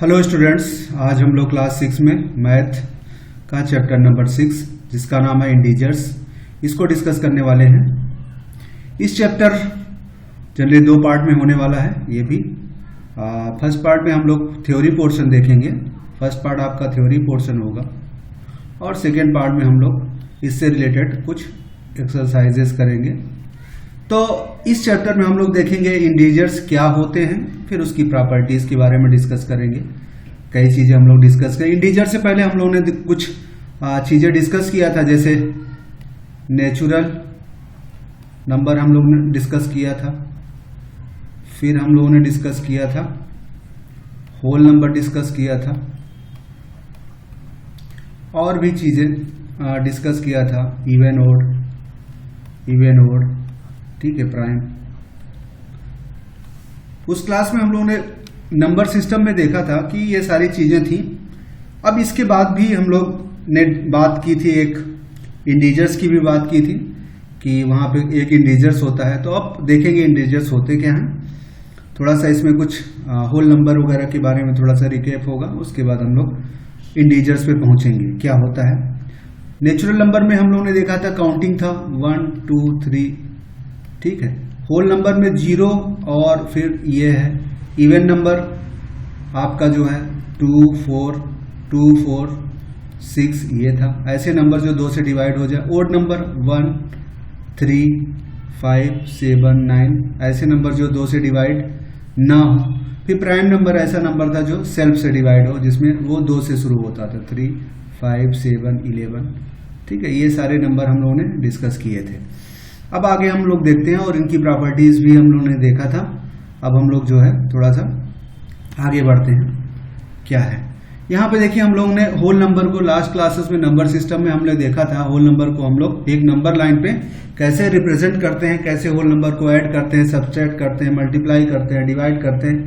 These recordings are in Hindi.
हेलो स्टूडेंट्स, आज हम लोग क्लास 6 में मैथ का चैप्टर नंबर 6 जिसका नाम है इंटीजर्स, इसको डिस्कस करने वाले हैं। इस चैप्टर जनरली 2 पार्ट में होने वाला है। ये भी फर्स्ट पार्ट में हम लोग थ्योरी पोर्शन देखेंगे। फर्स्ट पार्ट आपका थ्योरी पोर्शन होगा और सेकेंड पार्ट में हम लोग इससे रिलेटेड कुछ एक्सरसाइजेस करेंगे। तो इस चैप्टर में हम लोग देखेंगे इंटीजर्स क्या होते हैं, फिर उसकी प्रॉपर्टीज के बारे में डिस्कस करेंगे। कई चीजें हम लोग डिस्कस करेंगे। इंटीजर से पहले हम लोगों ने कुछ चीजें डिस्कस किया था, जैसे नेचुरल नंबर हम लोग ने डिस्कस किया था, फिर हम लोगों ने डिस्कस किया था होल नंबर डिस्कस किया था, और भी चीजें डिस्कस किया था, इवन ओड, ठीक है, प्राइम। उस क्लास में हम लोगों ने नंबर सिस्टम में देखा था कि ये सारी चीजें थी। अब इसके बाद भी हम लोग ने बात की थी, एक इंटीजर्स की भी बात की थी कि वहां पे एक इंटीजर्स होता है। तो अब देखेंगे इंटीजर्स होते क्या हैं। थोड़ा सा इसमें कुछ होल नंबर वगैरह के बारे में थोड़ा सा रिकैप होगा, उसके बाद हम लोग इंटीजर्स पे पहुंचेंगे क्या होता है। नेचुरल नंबर में हम लोगों ने देखा था काउंटिंग था 1 2 3, ठीक है। होल नंबर में 0 और फिर ये है इवन नंबर आपका जो है 2 4 2 4 6 ये था। ऐसे नंबर जो 2 से डिवाइड हो जाए। ओड नंबर 1 3 5 7 9, ऐसे नंबर जो 2 से डिवाइड ना हो। फिर प्राइम नंबर ऐसा नंबर था जो सेल्फ से डिवाइड हो, जिसमें वो 2 से शुरू होता था, 3 5 7 11, ठीक है। ये सारे नंबर हम लोगों ने डिस्कस किए थे। अब आगे हम लोग देखते हैं और इनकी प्रॉपर्टीज भी हम लोगों ने देखा था। अब हम लोग जो है थोड़ा सा आगे बढ़ते हैं क्या है। यहाँ पे देखिए हम लोगों ने होल नंबर को लास्ट क्लासेस में नंबर सिस्टम में हमने देखा था। होल नंबर को हम लोग एक नंबर लाइन पे कैसे रिप्रेजेंट करते हैं, कैसे होल नंबर को ऐड करते हैं, सब्सट्रैक्ट करते हैं, मल्टीप्लाई करते हैं, डिवाइड करते हैं।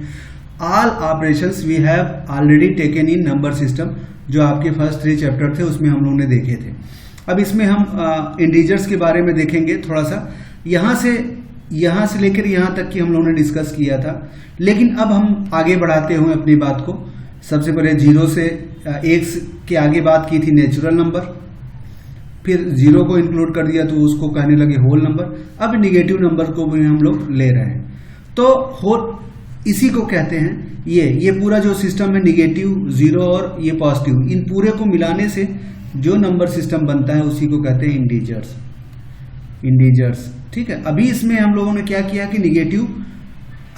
All operations we have already taken in number system, जो आपके फर्स्ट 3 चैप्टर थे उसमें हम लोगों ने देखे थे। अब इसमें हम इंटीजर्स के बारे में देखेंगे थोड़ा सा। यहां से लेकर यहां तक की हम लोगों ने डिस्कस किया था, लेकिन अब हम आगे बढ़ाते हुए अपनी बात को, सबसे पहले 0 से 1 के आगे बात की थी नेचुरल नंबर, फिर 0 को इंक्लूड कर दिया तो उसको कहने लगे होल नंबर। अब निगेटिव नंबर को भी हम लोग ले रहे हैं, तो इसी को कहते हैं ये पूरा जो सिस्टम है, निगेटिव, 0 और ये पॉजिटिव, इन पूरे को मिलाने से जो नंबर सिस्टम बनता है उसी को कहते हैं इंटीजर्स, ठीक है। अभी इसमें हम लोगों ने क्या किया कि निगेटिव,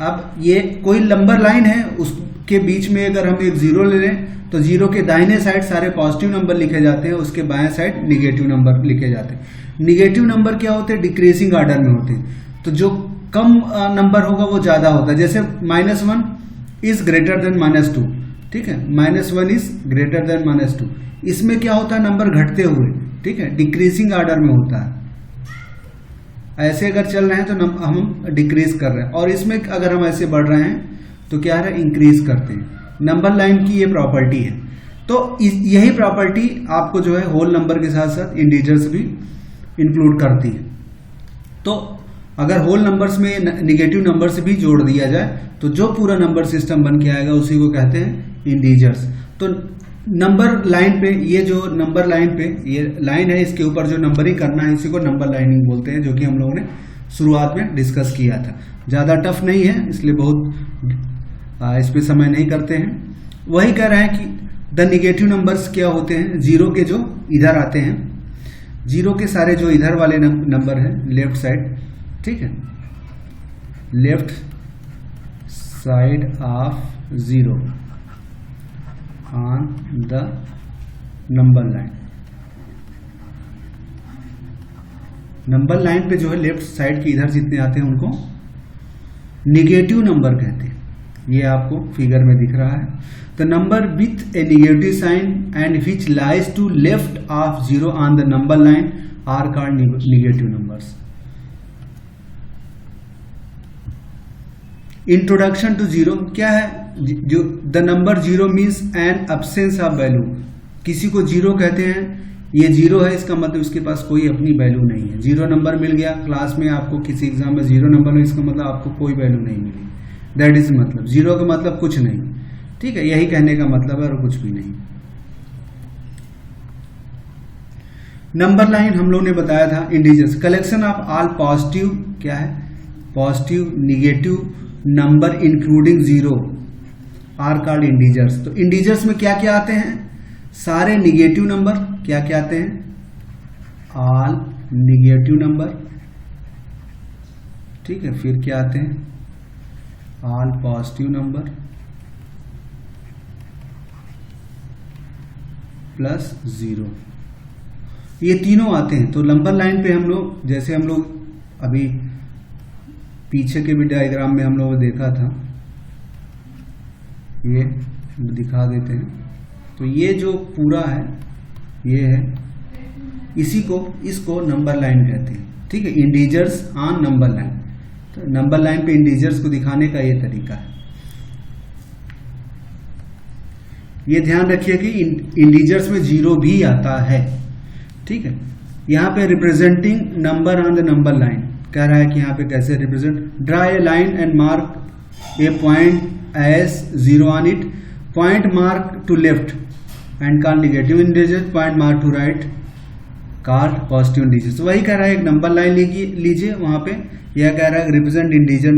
अब ये कोई नंबर लाइन है, उसके बीच में अगर हम एक 0 ले लें तो 0 के दाहिने साइड सारे पॉजिटिव नंबर लिखे जाते हैं, उसके बाएं साइड निगेटिव नंबर लिखे जाते हैं। निगेटिव नंबर क्या होते हैं, डिक्रीजिंग ऑर्डर में होते हैं, तो जो कम नंबर होगा वो ज्यादा होता है। जैसे -1 इज ग्रेटर देन -2, ठीक है, -1 इज ग्रेटर देन -2। इसमें क्या होता है, नंबर घटते हुए, ठीक है, डिक्रीजिंग ऑर्डर में होता है। ऐसे अगर चल रहे हैं तो हम डिक्रीज कर रहे हैं, और इसमें अगर हम ऐसे बढ़ रहे हैं तो क्या है, इंक्रीज करते हैं। नंबर लाइन की ये प्रॉपर्टी है। तो यही प्रॉपर्टी आपको जो है होल नंबर के साथ साथ इंटीजर्स भी इंक्लूड करती है। तो अगर होल नंबर्स में निगेटिव नंबर्स भी जोड़ दिया जाए तो जो पूरा नंबर सिस्टम बन के आएगा उसी को कहते हैं इंटीजर्स। तो नंबर लाइन पे, ये जो नंबर लाइन पे ये लाइन है, इसके ऊपर जो नंबरिंग करना है इसी को नंबर लाइनिंग बोलते हैं, जो कि हम लोगों ने शुरुआत में डिस्कस किया था। ज्यादा टफ नहीं है, इसलिए बहुत इस पे समय नहीं करते हैं। वही कह रहे हैं कि द निगेटिव नंबर्स क्या होते हैं, 0 के जो इधर आते हैं, 0 के सारे जो इधर वाले नंबर हैं लेफ्ट साइड, ठीक है, left side of 0 on the number line. Number line पे जो है लेफ्ट साइड के इधर जितने आते हैं उनको निगेटिव नंबर कहते हैं। ये आपको फिगर में दिख रहा है। The number with a negative sign and which lies to left of 0 on the number line are called negative numbers. Introduction to 0 क्या है, जो the number 0 means an absence of value. किसी को 0 कहते हैं, ये 0 है, इसका मतलब इसके पास कोई अपनी वैल्यू नहीं है। 0 नंबर मिल गया क्लास में आपको, किसी एग्जाम में 0 नंबर है, इसका मतलब आपको कोई वैल्यू नहीं मिली। दैट इज मतलब 0 का मतलब कुछ नहीं। ठीक है, यही कहने का मतलब है और कुछ भी नहीं। नंबर लाइन हम लोग ने बताया था integers, collection of all positive, क्या है, positive negative number including zero are called integers. तो इंटीजर्स में क्या क्या आते हैं, सारे निगेटिव नंबर, क्या क्या आते हैं, ऑल निगेटिव नंबर, ठीक है, फिर क्या आते हैं, all positive number plus zero, ये तीनों आते हैं। तो नंबर लाइन पे हम लोग, जैसे हम लोग अभी पीछे के भी डायग्राम में हम लोगों ने देखा था, ये दिखा देते हैं। तो ये जो पूरा है ये है, इसको नंबर लाइन कहते हैं, ठीक है, इंटीजर्स ऑन नंबर लाइन। तो नंबर लाइन पे इंटीजर्स को दिखाने का ये तरीका है। ये ध्यान रखिए कि इंटीजर्स में जीरो भी आता है, ठीक है। यहां पे representing number on the number line कह रहा है कि यहां पे कैसे represent, draw a line and mark a point as zero on it, point mark to left and call negative integer, point mark to right call positive integer. तो वही कह रहा है, एक नंबर लाइन लीजिए, वहां पे यह कह रहा है रिप्रेजेंट इंटीजर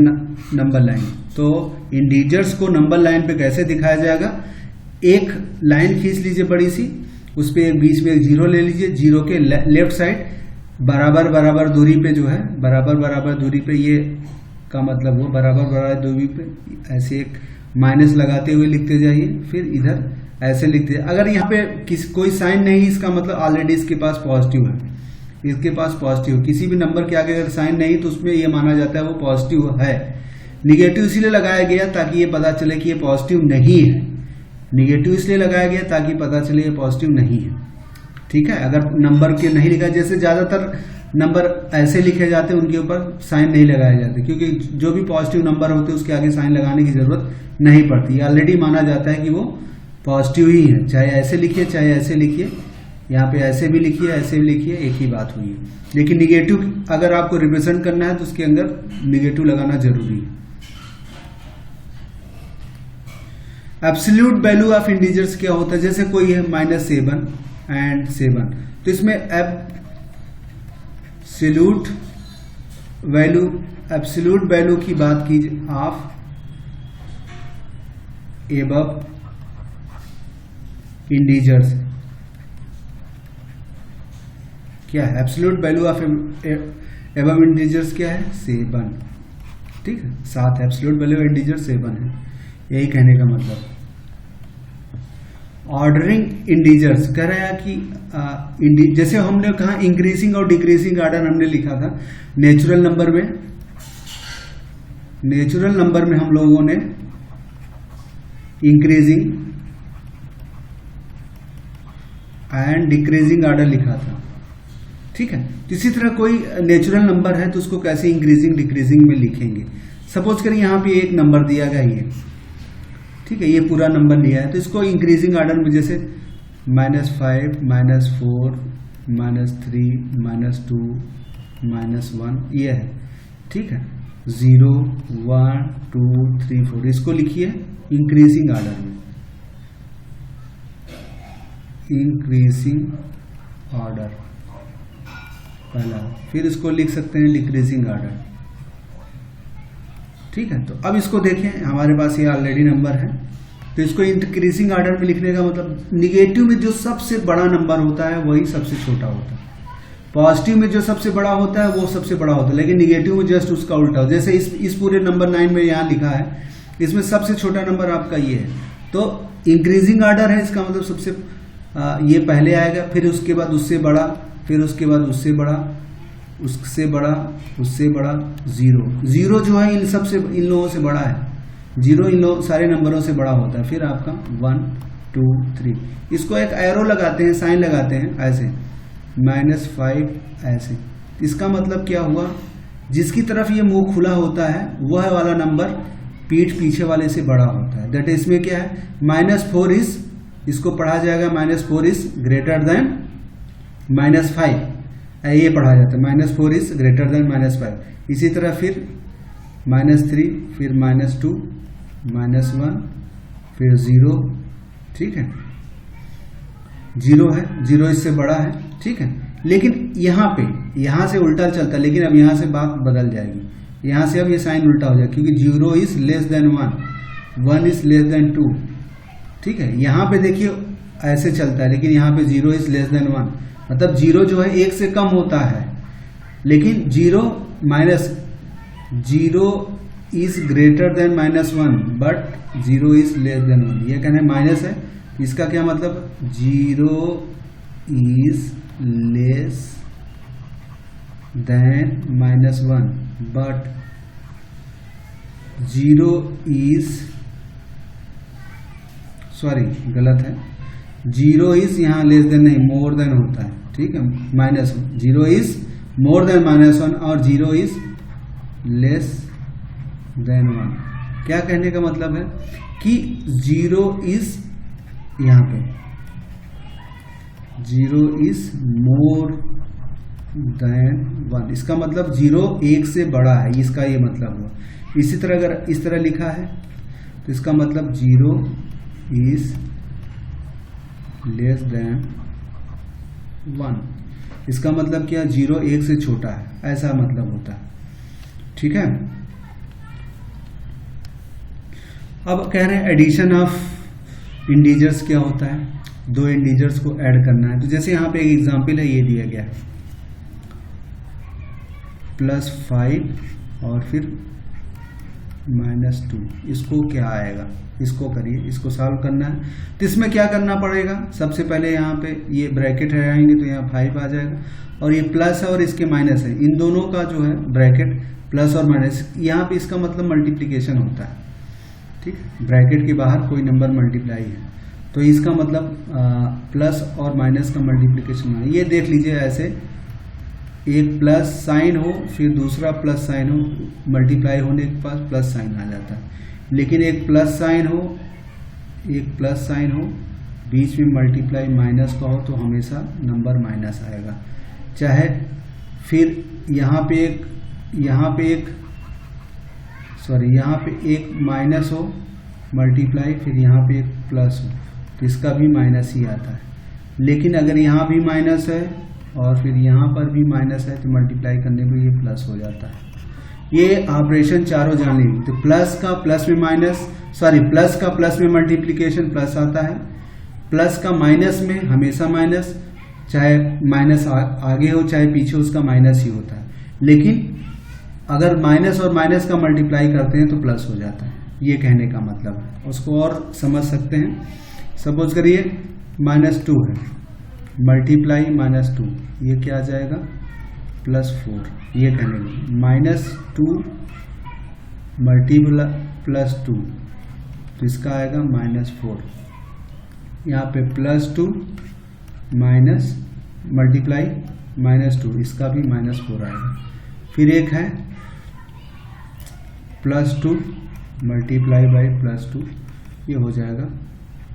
नंबर लाइन। तो इंटीजर्स को नंबर लाइन पे कैसे दिखाया जाएगा, एक लाइन खींच लीजिए बड़ी सी, उस पे एक बीच में एक जीरो ले लीजिए, जीरो के लेफ्ट साइड बराबर बराबर दूरी पे जो है, बराबर बराबर दूरी पे, ये का मतलब वो बराबर बराबर दूरी पे ऐसे एक माइनस लगाते हुए लिखते जाइए, फिर इधर ऐसे लिखते जाइए। अगर यहाँ पे कोई साइन नहीं, इसका मतलब ऑलरेडी इसके पास पॉजिटिव है, इसके पास पॉजिटिव, किसी भी नंबर के आगे अगर साइन नहीं तो उसमें ये माना जाता है वो पॉजिटिव है। निगेटिव इसलिए लगाया गया ताकि ये पता चले कि ये पॉजिटिव नहीं है, निगेटिव इसलिए लगाया गया ताकि पता चले ये पॉजिटिव नहीं है, ठीक है। अगर नंबर के नहीं लिखा, जैसे ज्यादातर नंबर ऐसे लिखे जाते हैं उनके ऊपर साइन नहीं लगाए जाते, क्योंकि जो भी पॉजिटिव नंबर होते हैं उसके आगे साइन लगाने की जरूरत नहीं पड़ती, ऑलरेडी माना जाता है कि वो पॉजिटिव ही है, चाहे ऐसे लिखिए चाहे ऐसे लिखिए, यहाँ पे ऐसे भी लिखिए ऐसे भी लिखिए, एक ही बात हुई है। लेकिन निगेटिव अगर आपको रिप्रेजेंट करना है तो उसके अंदर निगेटिव लगाना जरूरी है। एब्सोल्यूट वैल्यू ऑफ इंटीजर्स क्या होता है, जैसे कोई है -7 एंड 7, तो इसमें एब्सोल्यूट वैल्यू की बात कीजिए ऑफ एबव इंटीजर्स, क्या है absolute value of above integers, क्या है 7, ठीक है, 7 एब्सोल्यूट वैल्यू इंटीजर 7 है, यही कहने का मतलब। ऑर्डरिंग इंटीजर्स कह रहा है कि जैसे हमने कहा इंक्रीजिंग और डिक्रीजिंग ऑर्डर हमने लिखा था, नेचुरल नंबर में हम लोगों ने इंक्रीजिंग एंड डिक्रीजिंग ऑर्डर लिखा था, ठीक है। इसी तरह कोई नेचुरल नंबर है तो उसको कैसे इंक्रीजिंग डिक्रीजिंग में लिखेंगे। सपोज करें यहाँ पे एक नंबर दिया गया ये, ठीक है, ये पूरा नंबर लिया है, तो इसको इंक्रीजिंग ऑर्डर में जैसे -5 -4 -3 -2 -1 ये है, ठीक है, 0 1 2 3 4 इसको लिखिए इंक्रीजिंग ऑर्डर में, इंक्रीजिंग ऑर्डर पहला, फिर इसको लिख सकते हैं डिक्रीजिंग ऑर्डर, ठीक है। तो अब इसको देखें, हमारे पास ये ऑलरेडी नंबर है, तो इसको इंक्रीजिंग ऑर्डर में लिखने का मतलब निगेटिव में जो सबसे बड़ा नंबर होता है वही सबसे छोटा होता है, पॉजिटिव में जो सबसे बड़ा होता है वो सबसे बड़ा होता है, लेकिन निगेटिव में जस्ट उसका उल्टा हो। जैसे इस पूरे नंबर 9 में यहाँ लिखा है, इसमें सबसे छोटा नंबर आपका ये है, तो इंक्रीजिंग ऑर्डर है, इसका मतलब सबसे ये पहले आएगा, फिर उसके बाद उससे बड़ा, फिर उसके बाद उससे बड़ा, उससे बड़ा, उससे बड़ा, 0 जो है इन लोगों से बड़ा है, 0 इन लोग सारे नंबरों से बड़ा होता है, फिर आपका 1 2 3, इसको एक एरो लगाते हैं, साइन लगाते हैं ऐसे, -5 ऐसे, इसका मतलब क्या हुआ, जिसकी तरफ ये मुंह खुला होता है वह वाला नंबर पीठ पीछे वाले से बड़ा होता है। दैट इसमें क्या है, -4 इज, इसको पढ़ा जाएगा -4 इज ग्रेटर देन -5, ये पढ़ा जाता है, -4 इज ग्रेटर देन -5। इसी तरह फिर -3, फिर -2 -1, फिर 0, ठीक है, 0 है, 0 इससे बड़ा है, ठीक है। लेकिन यहाँ से उल्टा चलता है, लेकिन अब यहाँ से बात बदल जाएगी, यहाँ से अब ये साइन उल्टा हो जाएगा, क्योंकि 0 is less than 1, 1 is less than 2, ठीक है। यहाँ पे देखिए ऐसे चलता है, लेकिन यहाँ पे 0 इज लेस देन 1, मतलब 0 जो है 1 से कम होता है, लेकिन 0 is greater than -1 but 0 is less than 1। ये कहना है माइनस है, इसका क्या मतलब 0 is less than -1 but 0 is, sorry गलत है, 0 इज यहाँ लेस देन नहीं, मोर देन होता है, ठीक है, -1, 0 इज मोर देन -1 और 0 इज लेस देन 1। क्या कहने का मतलब है कि 0 इज, यहाँ पे 0 इज मोर देन 1, इसका मतलब 0 1 से बड़ा है, इसका ये मतलब हुआ। इसी तरह अगर इस तरह लिखा है तो इसका मतलब 0 इज लेस देन 1, इसका मतलब क्या, 0 1 से छोटा है, ऐसा मतलब होता है, ठीक है। अब कह रहे हैं एडिशन ऑफ इंटीजर्स क्या होता है, दो इंटीजर्स को ऐड करना है। तो जैसे यहाँ पे एक एग्जांपल है, ये दिया गया है +5 और फिर -2, इसको क्या आएगा, इसको करिए, इसको सॉल्व करना है। तो इसमें क्या करना पड़ेगा, सबसे पहले यहाँ पे ये ब्रैकेट लगाएंगे तो यहाँ 5 आ जाएगा, और ये प्लस है और इसके माइनस है, इन दोनों का जो है ब्रैकेट प्लस और माइनस, यहाँ पे इसका मतलब मल्टीप्लिकेशन होता है, ठीक, ब्रैकेट के बाहर कोई नंबर मल्टीप्लाई है तो इसका मतलब प्लस और माइनस का मल्टीप्लिकेशन है। ये देख लीजिए ऐसे, एक प्लस साइन हो फिर दूसरा प्लस साइन हो, मल्टीप्लाई होने के पास प्लस साइन आ जाता है, लेकिन एक प्लस साइन हो, एक प्लस साइन हो, बीच में मल्टीप्लाई माइनस का हो तो हमेशा नंबर माइनस आएगा। चाहे फिर यहाँ पे एक माइनस हो मल्टीप्लाई, फिर यहाँ पे एक प्लस हो तो इसका भी माइनस ही आता है। लेकिन अगर यहाँ भी माइनस है और फिर यहाँ पर भी माइनस है तो मल्टीप्लाई करने पर ये प्लस हो जाता है। ये ऑपरेशन चारों जान लीजिए। तो प्लस का प्लस में माइनस, प्लस का प्लस में मल्टीप्लिकेशन प्लस आता है, प्लस का माइनस में हमेशा माइनस, चाहे माइनस आगे हो चाहे पीछे उसका माइनस ही होता है। लेकिन अगर माइनस और माइनस का मल्टीप्लाई करते हैं तो प्लस हो जाता है, ये कहने का मतलब है। उसको और समझ सकते हैं, सपोज करिए -2 है, मल्टीप्लाई -2, ये क्या आ जाएगा +4, ये कहने का -2 मल्टीप्लाई +2 तो इसका आएगा -4, यहाँ पे +2 माइनस मल्टीप्लाई -2, इसका भी -4 आएगा। फिर एक है +2 मल्टीप्लाई बाई +2, ये हो जाएगा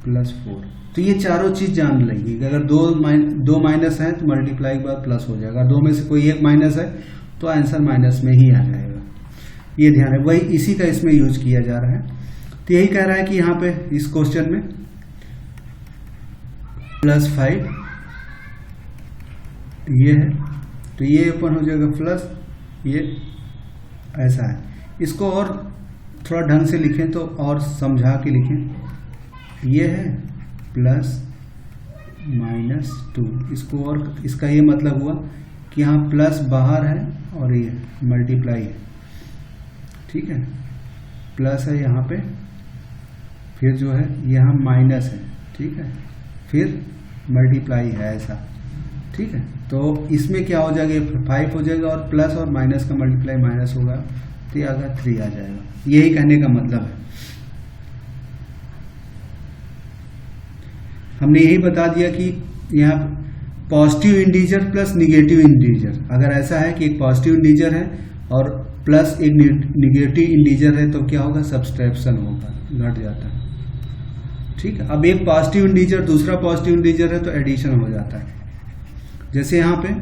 +4। तो ये चारों चीज जान लेंगे कि अगर दो माइनस है तो मल्टीप्लाई के बाद प्लस हो जाएगा, दो में से कोई एक माइनस है तो आंसर माइनस में ही आ जाएगा, ये ध्यान है। वही इसी का इसमें यूज किया जा रहा है। तो यही कह रहा है कि यहाँ पे इस क्वेश्चन में +5 ये है तो ये ओपन हो जाएगा प्लस, ये ऐसा है। इसको और थोड़ा ढंग से लिखें तो और समझा के लिखें, ये है +-2, इसको और इसका ये मतलब हुआ कि यहाँ प्लस बाहर है और ये मल्टीप्लाई है, ठीक है, प्लस है यहाँ पे, फिर जो है यहाँ माइनस है, ठीक है, फिर मल्टीप्लाई है ऐसा, ठीक है। तो इसमें क्या हो जाएगा 5 हो जाएगा और प्लस और माइनस का मल्टीप्लाई माइनस होगा तो ये आगे 3 आ जाएगा, यही कहने का मतलब है। हमने यही बता दिया कि यहाँ positive integer plus negative integer, अगर ऐसा है कि एक पॉजिटिव इंटीजर है और प्लस एक निगेटिव इंटीजर है तो क्या होगा, सब्सट्रैक्शन होगा, घट जाता है, ठीक है। अब एक पॉजिटिव इंटीजर दूसरा पॉजिटिव इंटीजर है तो एडिशन हो जाता है। जैसे यहाँ पे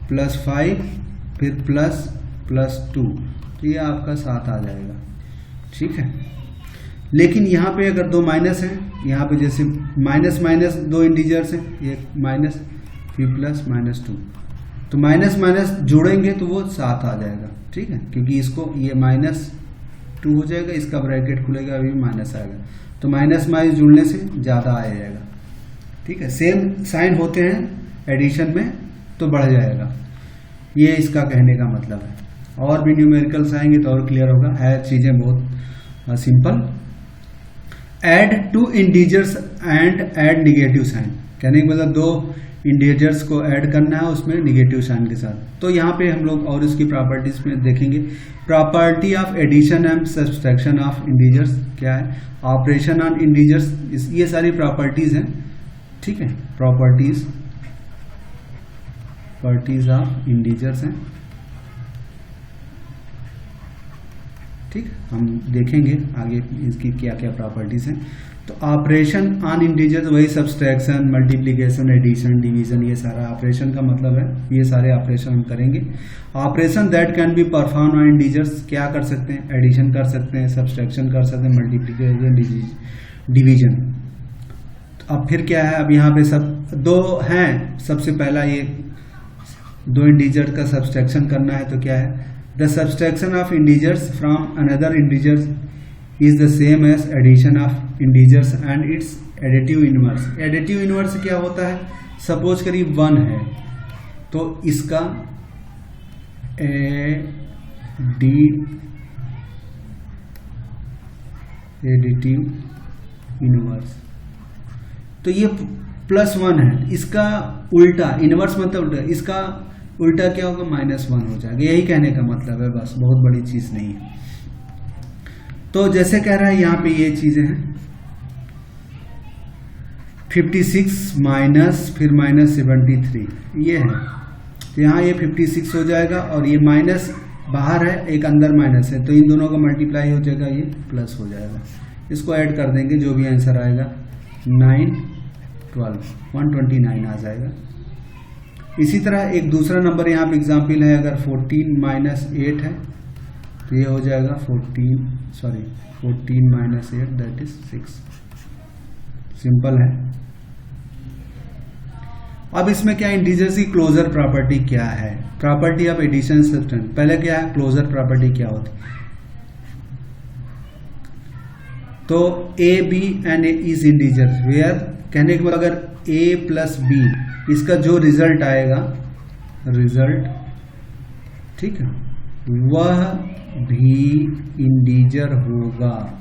+5 फिर +2 तो ये आपका 7 आ जाएगा, ठीक है। लेकिन यहाँ पे अगर दो माइनस हैं, यहाँ पे जैसे माइनस माइनस दो इंटीजर्स हैं, एक माइनस फिर प्लस -2, तो माइनस माइनस जोड़ेंगे तो वो 7 आ जाएगा, ठीक है, क्योंकि इसको ये -2 हो जाएगा, इसका ब्रैकेट खुलेगा, अभी माइनस आएगा, तो माइनस माइनस जुड़ने से ज़्यादा आ जाएगा, ठीक है। सेम साइन होते हैं एडिशन में तो बढ़ जाएगा, ये इसका कहने का मतलब है। और भी न्यूमेरिकल्स आएंगे तो और क्लियर होगा, है चीज़ें बहुत simple. Add two integers and add negative sign, कहने का मतलब दो इंटीजर्स को ऐड करना है उसमें निगेटिव साइन के साथ। तो यहाँ पे हम लोग और इसकी प्रॉपर्टीज में देखेंगे। Property of addition and subtraction of integers क्या है, ऑपरेशन ऑन इंटीजर्स, ये सारी प्रॉपर्टीज हैं, ठीक है, प्रॉपर्टीज ऑफ इंटीजर्स हैं, ठीक, हम देखेंगे आगे इसकी क्या क्या प्रॉपर्टीज हैं। तो ऑपरेशन ऑन इंटीजर्स वही सब्सट्रैक्शन, मल्टीप्लिकेशन, एडिशन, डिवीजन, ये सारा ऑपरेशन का मतलब है, ये सारे ऑपरेशन हम करेंगे। Operation that can be perform on integers, क्या कर सकते हैं, एडिशन कर सकते हैं, सब्सट्रैक्शन कर सकते हैं, मल्टीप्लिकेशन, डिवीजन। तो अब फिर क्या है, अब यहाँ पे सब दो हैं, सबसे पहला ये दो इंटीजर का सब्सट्रैक्शन करना है, तो क्या है, the subtraction of integers from another integers is the same as addition of integers and its additive inverse. Additive inverse क्या होता है, सपोज करिए 1 है तो इसका एडिटिव इनवर्स, तो ये +1 है, इसका उल्टा, इनवर्स मतलब उल्टा, इसका उल्टा क्या होगा, -1 हो जाएगा, यही कहने का मतलब है, बस बहुत बड़ी चीज नहीं है। तो जैसे कह रहा है यहाँ पे ये चीजें हैं, 56 माइनस फिर -73 ये है, तो यहाँ ये 56 हो जाएगा और ये माइनस बाहर है, एक अंदर माइनस है, तो इन दोनों का मल्टीप्लाई हो जाएगा, ये प्लस हो जाएगा, इसको ऐड कर देंगे, जो भी आंसर आएगा 9, 12, 129 आ जाएगा। इसी तरह एक दूसरा नंबर यहाँ पे एग्जाम्पल है, अगर 14 - 8 है तो ये हो जाएगा 14 - 8 दैट इज 6, सिंपल है। अब इसमें क्या, इंटीजर्स की क्लोजर प्रॉपर्टी क्या है, प्रॉपर्टी ऑफ एडिशन सब्सट्रैक्शन। पहले क्या है, क्लोजर प्रॉपर्टी क्या होती, तो a b and is integer where, कहने के बाद अगर a + b इसका जो रिजल्ट आएगा, रिजल्ट, ठीक है, वह भी इंटीजर होगा।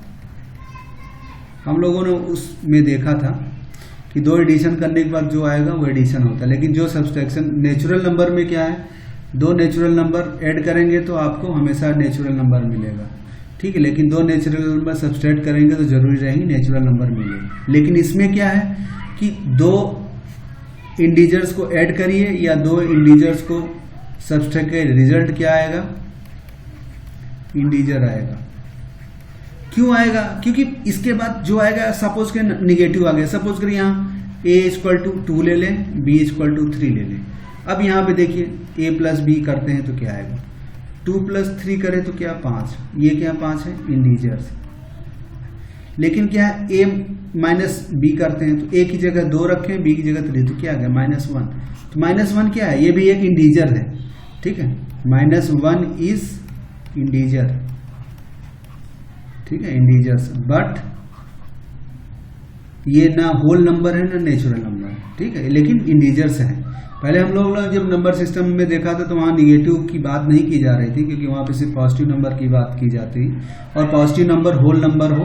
हम लोगों ने उसमें देखा था कि दो एडिशन करने के बाद जो आएगा वो एडिशन होता है, लेकिन जो सब्सट्रैक्शन नेचुरल नंबर में क्या है, दो नेचुरल नंबर ऐड करेंगे तो आपको हमेशा नेचुरल नंबर मिलेगा, ठीक है, लेकिन दो नेचुरल नंबर सब्सट्रैक्ट करेंगे तो जरूरी रहेंगे नेचुरल नंबर मिलेगा। लेकिन इसमें क्या है कि दो इंटीजर्स को ऐड करिए या दो इंटीजर्स को सब्सट्रैक्ट करिए, रिजल्ट क्या आएगा, इंटीजर आएगा। क्यों आएगा, क्योंकि इसके बाद जो आएगा, सपोज के निगेटिव आ गया, सपोज करिए यहाँ a = 2 ले लें, b = 3 ले लें। अब यहाँ पे देखिए a + b करते हैं तो क्या आएगा, 2 + 3 करें तो क्या 5, ये क्या 5 है, इंटीजर्स। लेकिन क्या है, a - b करते हैं तो a की जगह 2 रखें, b की जगह 3, तो क्या आ गया, -1। तो -1 क्या है, ये भी एक इंटीजर है, ठीक है, -1 इज इंटीजर, ठीक है, इंटीजर्स, बट ये ना होल नंबर है ना नेचुरल नंबर है, ठीक है, लेकिन इंटीजर्स है। पहले हम लोग जब नंबर सिस्टम में देखा था तो वहाँ निगेटिव की बात नहीं की जा रही थी, क्योंकि वहाँ पे सिर्फ पॉजिटिव नंबर की बात की जाती, और पॉजिटिव नंबर होल नंबर हो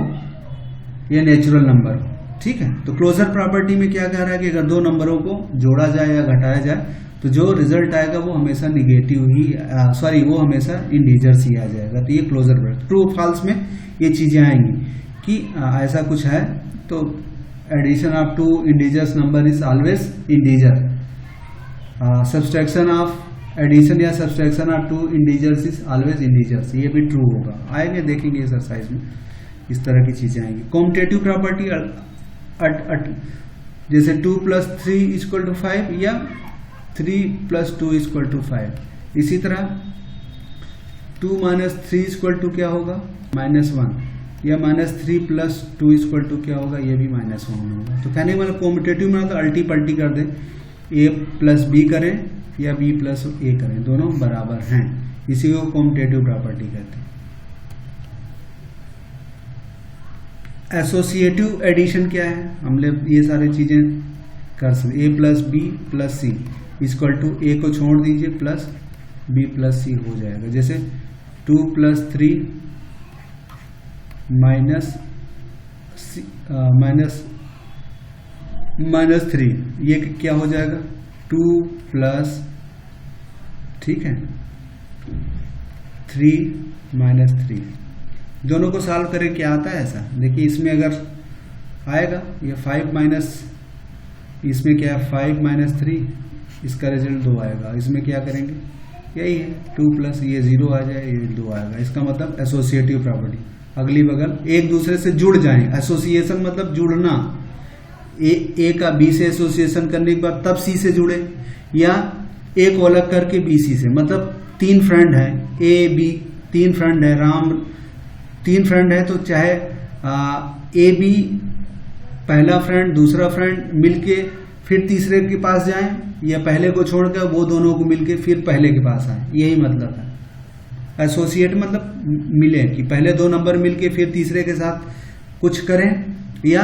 या नेचुरल नंबर हो, ठीक है। तो क्लोजर प्रॉपर्टी में क्या कह रहा है कि अगर दो नंबरों को जोड़ा जाए या घटाया जाए तो जो रिजल्ट आएगा वो हमेशा निगेटिव ही, वो हमेशा इंटीजर्स ही आ जाएगा। तो ये क्लोजर प्रॉपर्टी, ट्रू फॉल्स में ये चीजें आएंगी कि ऐसा कुछ है, तो addition of 2 integers number is always integer, subtraction of addition या subtraction of 2 integers is always integers, ये भी ट्रू होगा। आएंगे देखेंगे एक्सरसाइज में, इस तरह की चीजें आएंगी। कॉम्पिटेटिव प्रॉपर्टी जैसे 2 + 3 = 5 या 3 + 2 = 5। इसी तरह 2 - 3 = क्या होगा, -1, या -3 + 2 = क्या होगा, ये भी -1 होगा। तो कहने वाला कॉम्पिटेटिव में तो अल्टी पल्टी कर दें, a + b करें या b + a करें, दोनों बराबर हैं, इसी को कॉम्पिटेटिव प्रॉपर्टी कहते हैं। एसोसिएटिव एडिशन क्या है, हमने ये सारी चीजें कर सकते, a + b + c = a को छोड़ दीजिए प्लस b + c हो जाएगा। जैसे 2 + 3 -3, ये क्या हो जाएगा, 2 + ठीक है 3 - 3, दोनों को सॉल्व करें क्या आता है ऐसा, देखिए इसमें अगर आएगा ये 5 - इसमें क्या है 5 - 3, इसका रिजल्ट 2 आएगा। इसमें क्या करेंगे, यही है 2 + ये 0 आ जाए, ये 2 आएगा। इसका मतलब एसोसिएटिव प्रॉपर्टी, अगली बगल एक दूसरे से जुड़ जाएं। एसोसिएशन मतलब जुड़ना, ए का बी से एसोसिएशन करने के बाद तब सी से जुड़े, या ए को अलग करके बी सी से, मतलब 3 फ्रेंड है, ए बी 3 फ्रेंड है, राम 3 फ्रेंड है, तो चाहे ए बी पहला फ्रेंड दूसरा फ्रेंड मिलके फिर तीसरे के पास जाएं, या पहले को छोड़कर वो दोनों को मिलके फिर पहले के पास आए, यही मतलब है। एसोसिएट मतलब मिले, कि पहले 2 नंबर मिलके फिर तीसरे के साथ कुछ करें, या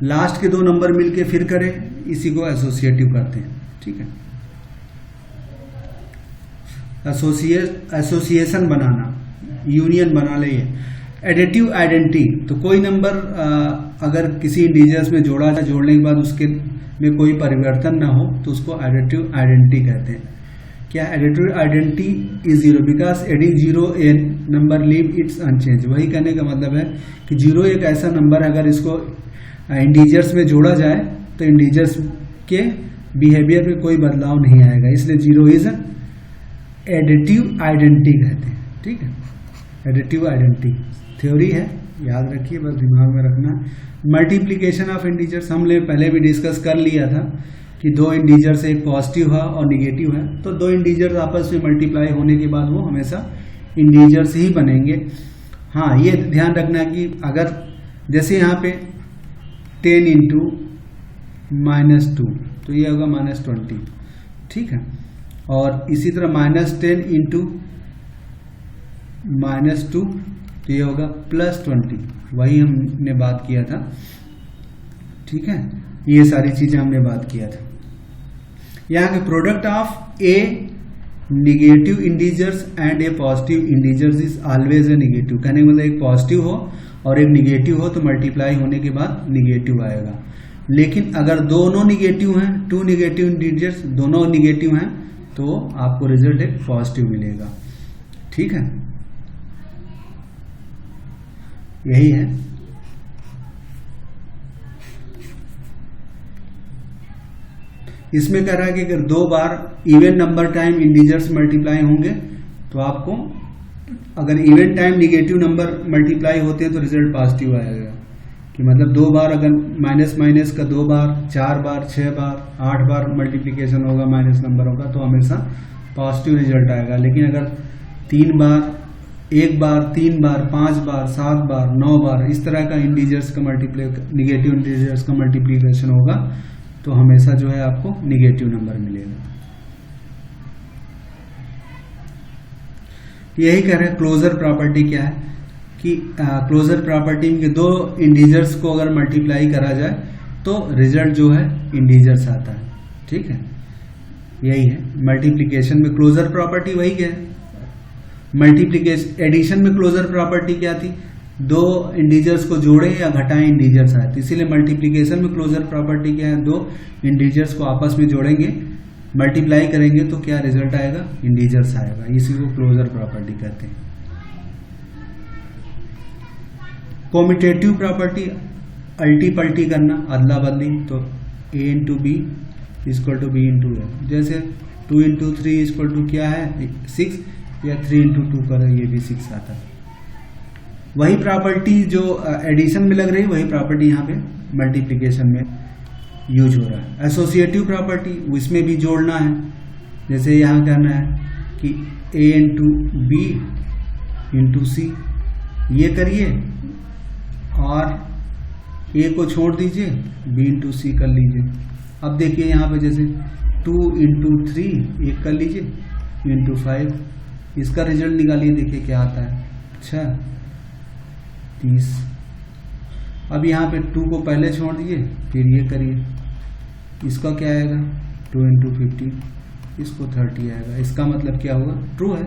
लास्ट के 2 नंबर मिलके फिर करें, इसी को एसोसिएटिव करते हैं। ठीक है, एसोसिएशन बनाना, यूनियन बना ले। एडिटिव आइडेंटिटी, तो कोई नंबर अगर किसी इंटीजर्स में जोड़ने के बाद उसके में कोई परिवर्तन ना हो तो उसको एडिटिव आइडेंटिटी कहते हैं। क्या additive identity is 0 because adding 0 a number leave its unchanged. वही कहने का मतलब है कि 0 एक ऐसा नंबर है, अगर इसको इंटीजर्स में जोड़ा जाए तो इंटीजर्स के बिहेवियर में कोई बदलाव नहीं आएगा, इसलिए 0 इज एडिटिव आइडेंटिटी कहते हैं। ठीक है, एडिटिव आइडेंटिटी थ्योरी है, याद रखिए, बस दिमाग में रखना। मल्टीप्लिकेशन ऑफ इंटीजर्स हमने पहले भी डिस्कस कर लिया था कि 2 इंटीजर्स एक पॉजिटिव है और निगेटिव है, तो 2 इंटीजर्स आपस में मल्टीप्लाई होने के बाद वो हमेशा इंटीजर्स ही बनेंगे। हाँ, ये ध्यान रखना कि अगर जैसे यहाँ पे 10 × -2 तो ये होगा -20, ठीक है, और इसी तरह -10 × -2 तो ये होगा +20, वही हमने बात किया था। ठीक है, ये सारी चीजें हमने बात किया था। यहाँ के product of A negative integers and A positive integers is always a negative. कहने का मतलब एक पॉजिटिव हो और एक निगेटिव हो तो मल्टीप्लाई होने के बाद निगेटिव आएगा। लेकिन अगर दोनों निगेटिव हैं, 2 निगेटिव इंटीजर्स दोनों निगेटिव हैं, तो आपको रिजल्ट एक पॉजिटिव मिलेगा। ठीक है, यही है। इसमें कह रहा है कि अगर 2 बार even number time integers multiply होंगे तो आपको, अगर even time negative number multiply होते हैं तो रिजल्ट पॉजिटिव आएगा। कि मतलब 2 बार अगर माइनस का 2 बार, 4 बार, 6 बार, 8 बार मल्टीप्लिकेशन होगा माइनस नंबरों का तो हमेशा पॉजिटिव रिजल्ट आएगा। लेकिन अगर 3 बार, 1 बार, 3 बार, 5 बार, 7 बार, 9 बार इस तरह का इंटीजर्स का निगेटिव इंटीजर्स का मल्टीप्लिकेशन होगा तो हमेशा जो है आपको निगेटिव नंबर मिलेगा। यही कह रहे हैं क्लोजर प्रॉपर्टी क्या है कि क्लोजर प्रॉपर्टी में 2 इंटीजर्स को अगर मल्टीप्लाई करा जाए तो रिजल्ट जो है इंटीजर्स आता है। ठीक है, यही है मल्टीप्लिकेशन में क्लोजर प्रॉपर्टी। वही क्या है, मल्टीप्लिकेशन एडिशन में क्लोजर प्रॉपर्टी क्या थी, 2 इंटीजर्स को जोड़े या घटाएं इंटीजर्स आए। इसीलिए मल्टीप्लिकेशन में क्लोजर प्रॉपर्टी क्या है, 2 इंटीजर्स को आपस में जोड़ेंगे, मल्टीप्लाई करेंगे तो क्या रिजल्ट आएगा, इंटीजर्स आएगा। इसी को क्लोजर प्रॉपर्टी कहते हैं। कॉम्यूटेटिव प्रॉपर्टी अल्टी पल्टी करना, अदला बदली, तो a × b = b × a। जैसे 2 × 3 क्या है 6, या 3 × 2 करें ये भी 6 आता है। वही प्रॉपर्टी जो एडिशन में लग रही है वही प्रॉपर्टी यहाँ पे मल्टीप्लिकेशन में यूज हो रहा है। एसोसिएटिव प्रॉपर्टी इसमें भी जोड़ना है, जैसे यहाँ कहना है कि a × b × c ये करिए और ए को छोड़ दीजिए, बी इंटू सी कर लीजिए। अब देखिए यहाँ पे जैसे 2 इंटू 3 एक कर लीजिए इंटू 5, इसका रिजल्ट निकालिए, देखिए क्या आता है। अच्छा 30। अब यहाँ पे 2 को पहले छोड़ दीजिए, फिर ये करिए, इसका क्या आएगा 2 इंटू 15, इसको 30 आएगा। इसका मतलब क्या होगा, ट्रू है।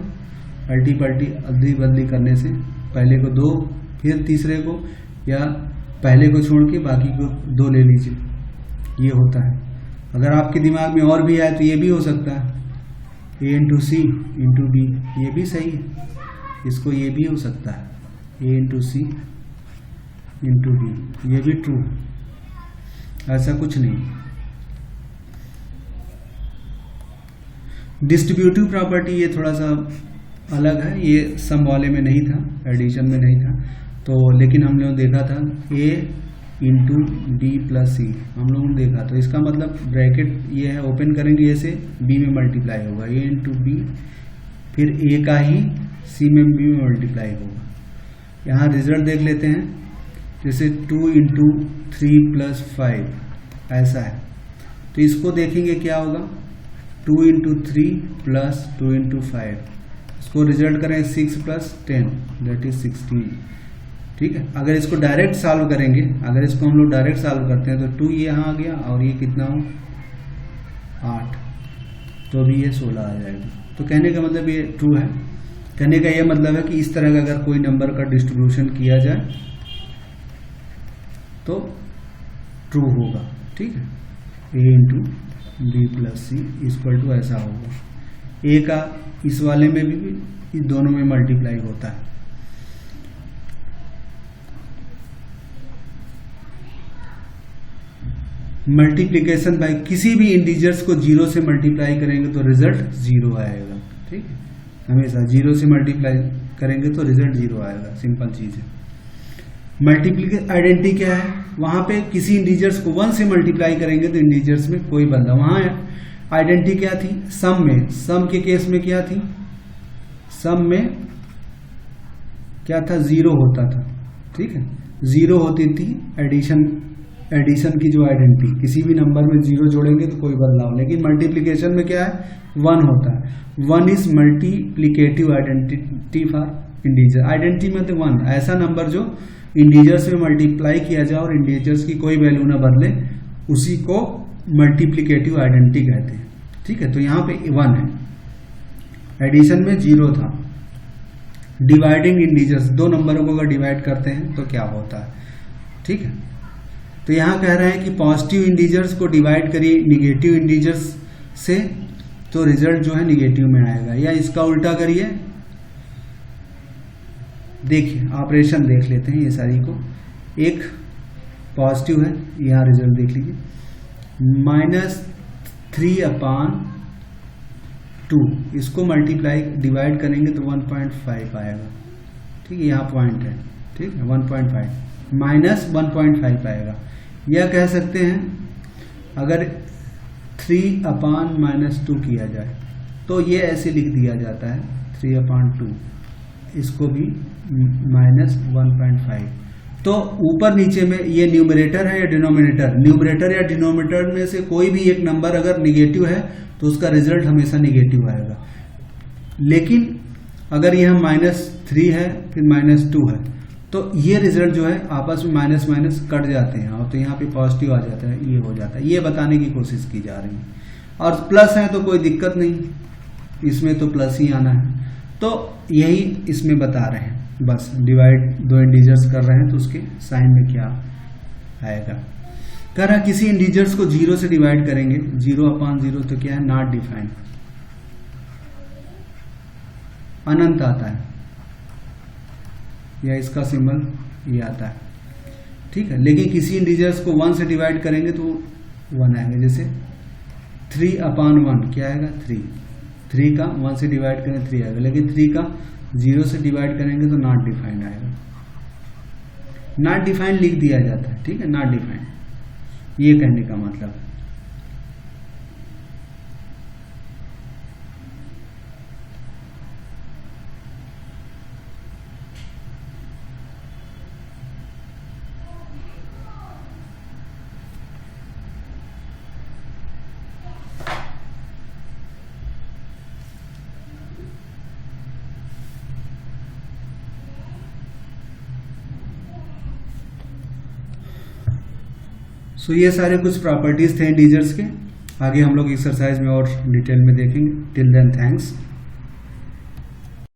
अल्टी पल्टी अदली बदली करने से पहले को 2 फिर तीसरे को, या पहले को छोड़ के बाकी को 2 ले लीजिए, ये होता है। अगर आपके दिमाग में और भी आए तो ये भी हो सकता है, A into C into B, ये भी सही है, इसको ये भी हो सकता है, A into C into B, ये भी ट्रू है, ऐसा कुछ नहीं। डिस्ट्रीब्यूटिव प्रॉपर्टी ये थोड़ा सा अलग है, ये सम वाले में नहीं था, एडिशन में नहीं था, तो लेकिन हम लोगों ने देखा था ए इंटू बी प्लस सी, हम लोगों ने देखा। तो इसका मतलब ब्रैकेट ये है, ओपन करेंगे ऐसे, बी में मल्टीप्लाई होगा, ए इंटू बी, फिर ए का ही सी में बी में मल्टीप्लाई होगा। यहाँ रिजल्ट देख लेते हैं, जैसे 2 इंटू 3 प्लस 5 ऐसा है, तो इसको देखेंगे क्या होगा, 2 इंटू 3 प्लस 2 इंटू 5, इसको रिजल्ट करें 6 प्लस 10 दैट इज 16। ठीक है, अगर इसको डायरेक्ट सॉल्व करेंगे, अगर इसको हम लोग डायरेक्ट सॉल्व करते हैं तो 2 ये यहाँ आ गया और ये कितना हो 8, तो भी ये 16 आ जाएगा। तो कहने का मतलब ये ट्रू है। कहने का ये मतलब है कि इस तरह का अगर कोई नंबर का डिस्ट्रीब्यूशन किया जाए तो ट्रू होगा। ठीक है, A into B plus C equal to ऐसा होगा। ए का इस वाले में भी इस दोनों में मल्टीप्लाई होता है। मल्टीप्लिकेशन बाय किसी भी इंटीजर्स को 0 से मल्टीप्लाई करेंगे तो रिजल्ट 0 आएगा। ठीक है, हमेशा 0 से मल्टीप्लाई करेंगे तो रिजल्ट 0 आएगा, सिंपल चीज है। मल्टीप्लिकेशन आइडेंटिटी क्या है, वहां पे किसी इंटीजर्स को 1 से मल्टीप्लाई करेंगे तो इंटीजर्स में कोई बदलाव, वहां आइडेंटिटी क्या थी, सम में, सम के केस में क्या थी, सम में क्या था 0 होता था। ठीक है, 0 होती थी एडिशन की जो आइडेंटिटी, किसी भी नंबर में 0 जोड़ेंगे तो कोई बदलाव। लेकिन मल्टीप्लिकेशन में क्या है 1 होता है। 1 is multiplicative identity for integer. Identity में तो 1 ऐसा नंबर जो इंटीजर्स में मल्टीप्लाई किया जाए और इंटीजर्स की कोई वैल्यू ना बदले, उसी को मल्टीप्लिकेटिव आइडेंटिटी कहते हैं। ठीक है, तो यहाँ पे 1 है, एडिशन में 0 था। डिवाइडिंग इंटीजर्स, दो नंबरों को अगर डिवाइड करते हैं तो क्या होता है। ठीक है, तो यहां कह रहे हैं कि पॉजिटिव इंटीजर्स को डिवाइड करिए निगेटिव इंटीजर्स से तो रिजल्ट जो है निगेटिव में आएगा, या इसका उल्टा करिए। देखिए ऑपरेशन देख लेते हैं ये सारी को। एक पॉजिटिव है, यहां रिजल्ट देख लीजिए, -3/2, इसको मल्टीप्लाई डिवाइड करेंगे तो 1.5 आएगा। ठीक है, यहाँ पॉइंट है। ठीक है, 1.5 -1.5 आएगा। यह कह सकते हैं अगर 3/-2 किया जाए तो ये ऐसे लिख दिया जाता है 3/2, इसको भी -1.5। तो ऊपर नीचे में ये न्यूमरेटर है या डिनोमिनेटर, न्यूमरेटर या डिनोमिनेटर में से कोई भी एक नंबर अगर निगेटिव है तो उसका रिजल्ट हमेशा निगेटिव आएगा। लेकिन अगर यह -3 है फिर -2 है तो ये रिजल्ट जो है आपस में माइनस माइनस कट जाते हैं और तो यहाँ पे पॉजिटिव आ जाता है, ये हो जाता है। ये बताने की कोशिश की जा रही है। और प्लस है तो कोई दिक्कत नहीं, इसमें तो प्लस ही आना है। तो यही इसमें बता रहे हैं, बस डिवाइड दो इंटीजर्स कर रहे हैं तो उसके साइन में क्या आएगा। कह रहा किसी इंटीजर्स को 0 से डिवाइड करेंगे, 0/0 तो क्या है, नॉट डिफाइंड, अनंत आता है, या इसका सिंबल ये आता है। ठीक है, लेकिन किसी इंटीजर्स को 1 से डिवाइड करेंगे तो 1 आएगा। जैसे 3/1 क्या आएगा, 3 का 1 से डिवाइड करें 3 आएगा, लेकिन 3 का 0 से डिवाइड करेंगे तो नॉट डिफाइंड आएगा। नॉट डिफाइंड लिख दिया जाता है। ठीक है, नॉट डिफाइंड, ये कहने का मतलब है। सो ये सारे कुछ प्रॉपर्टीज थे इंटीजर्स के। आगे हम लोग एक्सरसाइज में और डिटेल में देखेंगे। Till then thanks.